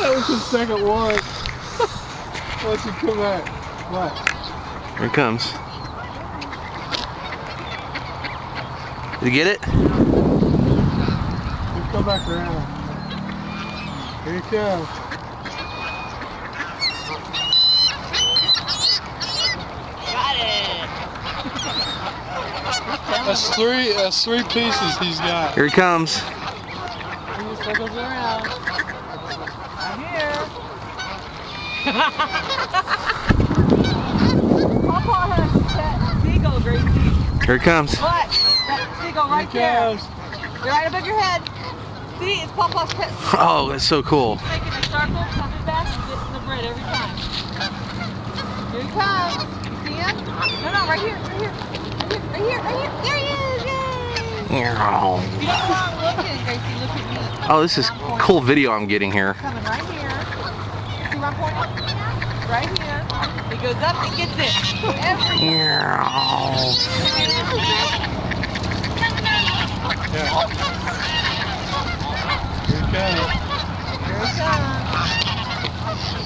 That was the second one. Once you come back. What? Here it comes. Did you get it? You come back around. Here you come. Got it. That's three pieces he's got. Here he comes. He just circles around. I'm here. Papa has Pet Seagull, Gracie. Here he comes. What? Pet Seagull right there. You're right above your head. See, it's Papa's Pet Seagull. Oh, that's so cool. He's making a circle, coming back, and getting the bread every time. Here he comes. You see him? No, right here, right here. Right here. There he is, yay! You don't know where I'm looking, Gracie, look at me. Oh, this is cool video I'm getting here. Coming right here. See where I'm pointing? Right here. He goes up and gets it. Every Yeah. Here it comes. Here it comes.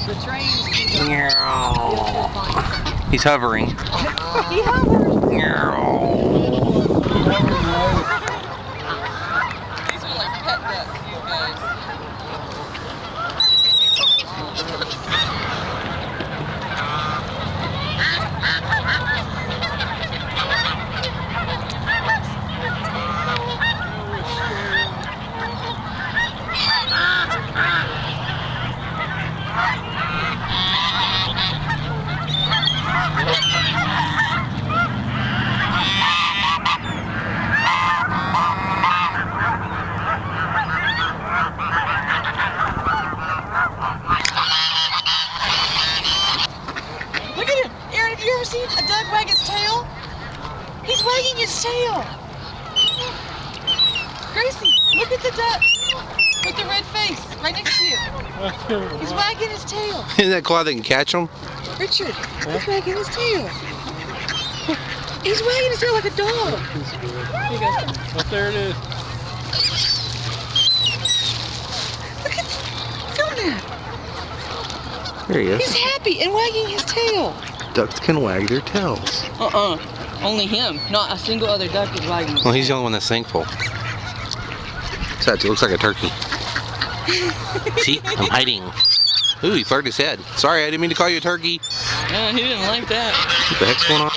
The train. He's hovering. He hovers. These are like pet ducks, you guys. Look at him! Aaron, have you ever seen a duck wag his tail? He's wagging his tail! Gracie, look at the duck with the red face right next to you. He's wagging his tail. Isn't that cool how they can catch them? Richard, he's wagging his tail. He's wagging his tail like a dog. Here you go. Oh, there it is. Look at that. There he He's is. happy and wagging his tail. Ducks can wag their tails. Only him. Not a single other duck is wagging his Well, he's the only one that's thankful. It looks like a turkey. See, I'm hiding. Ooh, he flared his head. Sorry, I didn't mean to call you a turkey. He didn't like that. What the heck's going on?